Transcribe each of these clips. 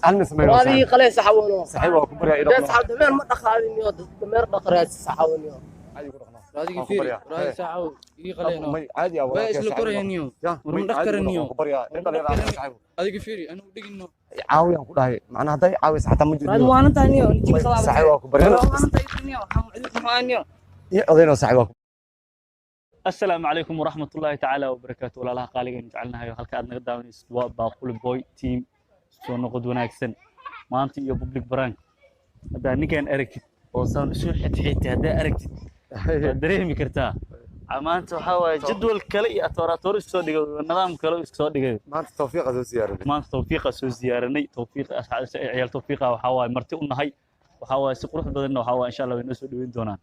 هل نسميه هذه قليل صحونو صاحبه كبر يا ده صحاب دمير ما دخلين يو دمير دخرات صحونو عادي يقول راضي كفيري راضي ساعة يقلينا عادي يا ولد بس لكورينيو ورم دكرنيو كبر يا انت لا صاحبه راضي كفيري انا ودق انه عاوي كل هاي معناها هداي عاوي حتى ما هذا وانا تانيو نجيب صلاة صاحبه كبر انا تانيو حمد معانيو يا اذينا صاحبه السلام عليكم ورحمة الله تعالى وبركاته ولا لها قالقا جعلنا هاي halka aad naga daawanaysid waa baaqul boy team soo noqod wanaagsan maanta iyo public brand hada ninkan aragtid oo saan soo xidxiitay hada aragtid waad dareemi kartaa maanta waxa waaye jadwal kale iyo atorator soo dhigay nidaam kale soo dhigay maanta tawfiiq soo ziyaaranay maanta tawfiiq soo ziyaaranay tawfiiq ciyaal tawfiiq waxa waaye marti u nahay waxa waaye si qurux badan waxa waaye insha Allah way noo soo dhaweyn doonaan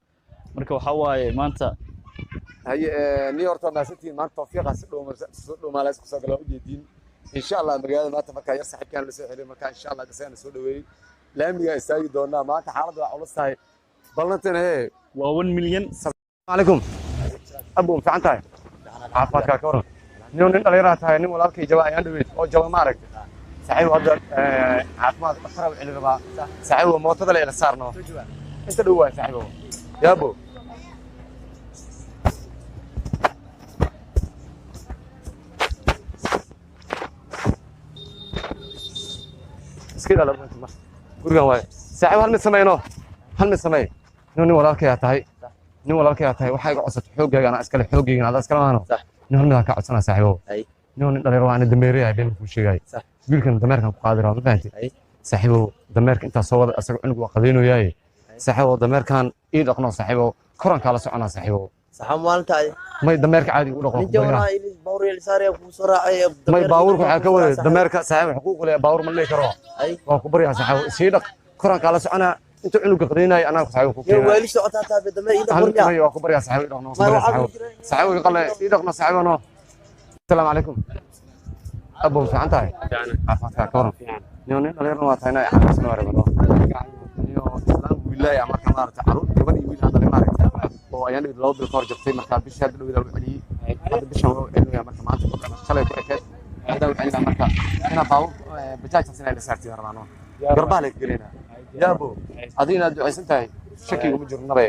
marka waxa waaye maanta هي نيويورك ما ستي ما توفيق سدو ما لاسك سو غلا وجيدين ان شاء الله مغاد ما تفكا يا صاحب كان لسو خير مكان ان شاء الله دسنا سو دhoweey laamiga istaagi doona maanta xaaladu waa culus tahay ballantan ee waa 1 milyan عليكم ابو fiicantahay caafimaadka ka waran nin dhalinyaro tahay nin walaalkay jawaa ayaan dhaweyd oo jawa ma aragtay saxiib hadda caafimaad dhaqtar u cilmi rabaa saxiib mootada la ila saarno inta dhow waa saxiib yaabo كده لما انت غورغان واي صاحب هل مسمينو هل مسمي نوني walaalkay tahay nin walaalkay tahay waxa iga codsato xoogayga ana iskale xoogayga ana iskale maano nin halmada ka codsana saaxiibo nin dhalinyaro aan dameeray been ku sheegay wiilkan dameerkan ku qaadi rabo fahanti saaxiibo dameerka inta soo wada asaga cunug waa qadayno yahay saaxiibo dameerkan ii dhaqno saaxiibo koranka la socona saaxiibo saxam waaltaay may dameerka caadi u dhaqo ninjawna ilis bawreel saaraya ku soo raacay may baawurku waxa ka wada dameerka saaxiibo xuquuq leh baawur ma leey karo waa ku bariya saaxiibo sii dhaq koranka la socona inta cunuga qadinay anaa ku saaxiibo ku keenay weeli socotaa taa dameer ida qorya may waa ku bariya saaxiibo dhaqno saaxiibo qale ii dhaqno saaxiibo no السلام عليكم ابو فعنتاي عفاك كورن نيوني دليرنا waa taynay aan soo wareegno niyo islaan wiilay ama ka maarta caruur gabadhii wiil hadal maarta oo ayaan loo bil kor jabtay marka bisha dhow ila wali hada bisha oo inuu marka maanta ku khalay ku ekeed hada wali marka ina baaw bajaaj sanay la saartay rabano garbaha la gelina yaabo adina ducaysan tahay shaki ugu jirnaba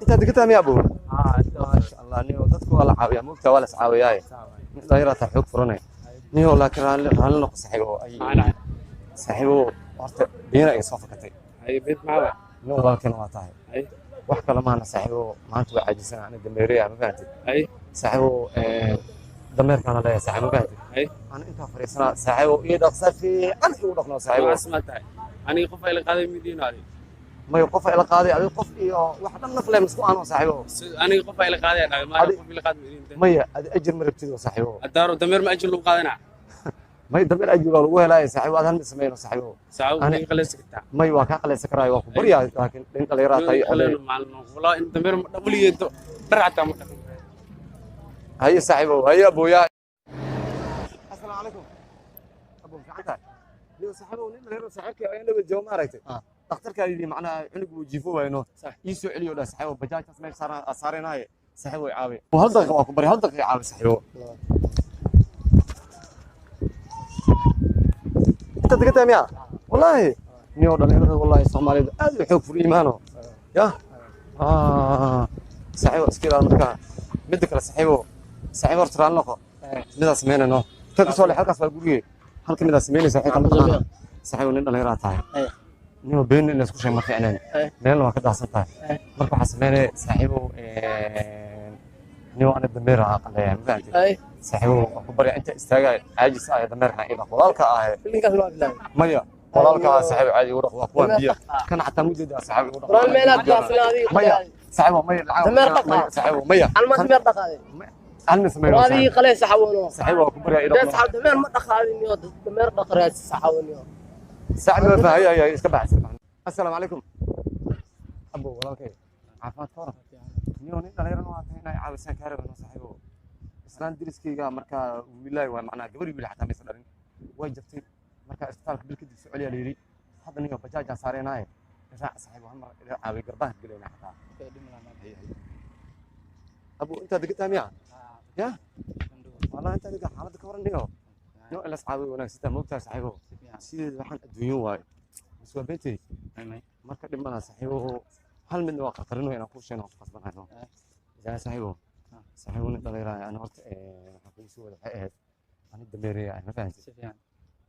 دقتها يا ابو ما شاء الله نيو ددكو ولا عاويا موقتا ولا سعاوياي دايره تحوق فرني نيو لكن هل نق صاحبه اي صاحبه horta بينا اي صفقتي اي بيت معاه نو لكن waa tahay اي wax kale ma ana saaxiibo maanta waa cajisan ana dameeriya ma fahanti اي saaxiibo dameerkana la saaxiibo ma fahanti اي ana inta fariisana saaxiibo iyo dhaqsa fiican u dhaqno saaxiibo اسمعتها انا qof ay la qaaday midiinaadi ما يقف إلى قاضي أبي قف واحد نفله مسكو أنا صاحبه انا qof ay la qaaday ma qof la qaad midiinta ما هي أجر مربتي صاحبه الدار دمير ما اجل لو قادنا ما يدبر أجر ولا لا صاحبه هذا مسمينه صاحبه ساعه انا قلس كتا ما يواقع قليل سكراي واقف بريا لكن إنك اللي راتي والله انت دمير دبلي برعتا متفق هي صاحبه هي أبويا السلام عليكم أبو فعنتاي لو صاحبه ونين غير صاحبك أنا بجوا ما رأيته دكتورك هذه معنا عنق وجيفوه إنه يسوع عليه ولا صاحبه بجاج تسمع صارين هاي صاحبه يعاوي وهل دقيقة واقف بري هل دقيقة يعاوي صاحبه أنت دقيقة مياه والله نيو دلنا والله الصومالي هذا يحوك في إيمانه يا صاحبه سكير المركان بدك صاحبه صاحبه ترى لقى ماذا سمعنا إنه تكسر لي حلقة فالجوري حلقة ماذا سمعنا صاحبه صاحبه نين الله يراتها نيو بين الناس كل شيء ما في عنان لأن ما كده صنطة مركو حسمانة صاحبه نيو أنا دمير عقل يعني مفهمتي صاحبه أكبر أنت استاجا عاجز آه دميرها إذا قلالك آه مية قلالك صاحب عادي ورق وأقوام بيا كان حتى موجود صاحب ورق ران ميلاد جاسنا مية صاحبه مية دمير صاحبه مية الما دمير دقائق هل نسميه هذه قليل صحونو صاحبه أكبر ده صحاب دمير ما دخلين يو دمير دقرات صحونو صاحبه فهي اسكبح السلام عليكم أبو والله كيف عفوا فرق نيوني دليرنا واتينا عاوسان كهرباء صاحبه islaan diriskayga marka wiilay waa macna gabar wiil xataa ma sadharin way jabtay marka isbitaalka bil kadib Soomaaliya la yiri hadda niyo bajaaj aan saareenaay raac saaxiib waxaan mar caawi garbaha galayna xataa abu inta degtaa miya يا والله انت اللي حالتك كورنيو نو الا اصحابي وانا ستا موقتها صاحبه سيدي waxaan adduunyo waay iswa beentay marka dhimana saaxiibo hal mid waa qatarino inaan ku sheeno qasbanayno yaa saaxiibo saaxiibo nin dhalinyaro aan horta waxa ku soo wada waxay ahayd ani dameeraya ma fahanti si fiican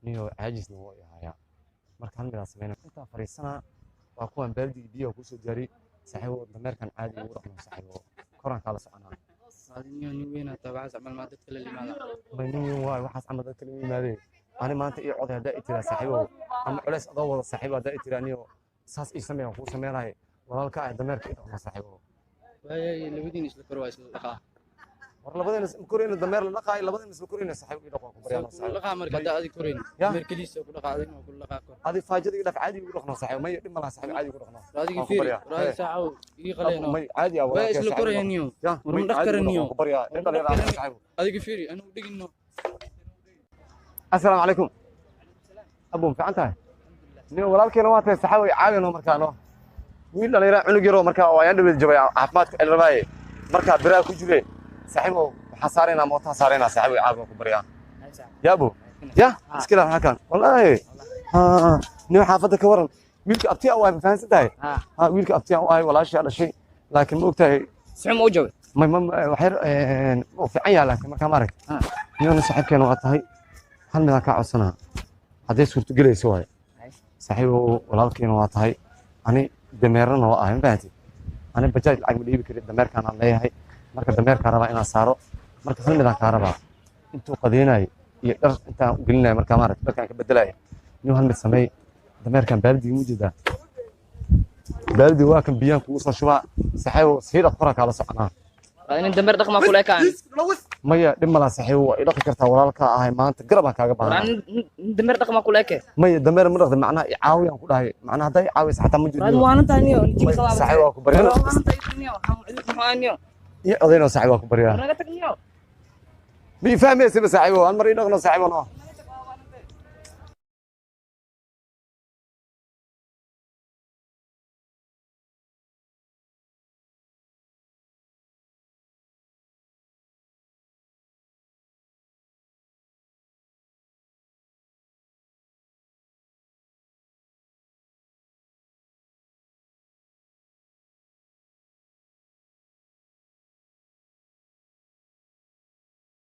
niyo caajisna waa yahay marka hal mid aan sameeyno inta fariisana waa kuwan baaldi biyo ku soo diyaari saaxiibo dameerkan caadi ugu dhaqmo saaxiibo koran kala soconaa adinyo nin weyn ata waxaas camal ma dadka la limaada maynin waay waxaas camal dadka la yimaadeen ani maanta iyo cod hadaa itira saaxiibo ama culays adoo wada saaxiibo hadaa itira niyo saas ii sameeyo ku sameeynay walaalka ay dameerka ii dhaqmo saaxiibo waayay labadiin isla kor waa isla dhaqaa war labadeen isla korina dameer la dhaqay labadeen isla korina saaxiibo ii dhaqo ku bariyaan saaxiibo dhaqaa marka hadaa adi korin dameer kaliisa ku dhaqaa adina ku dhaqaa kor adi faajada ii dhaq caadi ugu dhaqno saaxiibo may dhib malaha saaxiibo caadi ugu dhaqno adiga fiir raadi saaco ii qaleeno may caadi ah waa isla korayniyo war ma dhaqkaraniyo ku bariyaa nin dhalinyaro saaxiibo adiga fiir anu dhigino السلام عليكم ابو فعنتها نيو walaalkeena waa tahay saxaaway caawino markaano wiil dhalinyaro cunug yaro markaa oo ayaan dhawid jabay caafimaadka elrabaay markaa biraa ku jire saaxiibo waxa saarayna moota saarayna saaxiibo caawino ku bariyaa ya abu ya iskila halkan wallahi niyo xaafada ka waran wiilka abtiya waa fahansan tahay wiilka abtiya waa walaasha dhashay laakiin ma ogtahay سعم وجوي ما waxay oo fiican yahay laakiin markaa ma arag niyo saaxiibkeena waa tahay hal mid ka codsanaa haddii suurto galayso waay saaxiibo walaalkeena waa tahay ani dameerana waa ahay baati ani bajaaj lacag ma dhiibi karin dameerkaan aan leeyahay marka dameerka rabaa inaan saaro marka hal mid ka rabaa intuu qadeenay iyo dhar intaan u gelinay marka ma arag dharkaan ka bedelay inuu hal mid sameey dameerkaan baaldi mu jeedaa baaldi waa kan biyaan kugu soo shubaa saaxiibo siida qora kala soconaa بعدين الدمر دقمة كلها كان maya dhib malaha saaxiibo waa i dhaqi kartaa walaalka ahay maanta garab aan kaaga baahan بعدين الدمر دقمة كلها كان maya dameer ma dhaqda macnaha i caawiyaan ku dhahay macnaha hadday caawis xataa ma بعدين jirto وانا تانيو نجيب صلاة saaxiibo waa ku baryaa وانا تانيو هم عدد محانيو iyo odayno saaxiibo waa ku baryaa انا قلت لك ma i fahmaysa ba saaxiibo aan mar i dhaqno saaxiibo no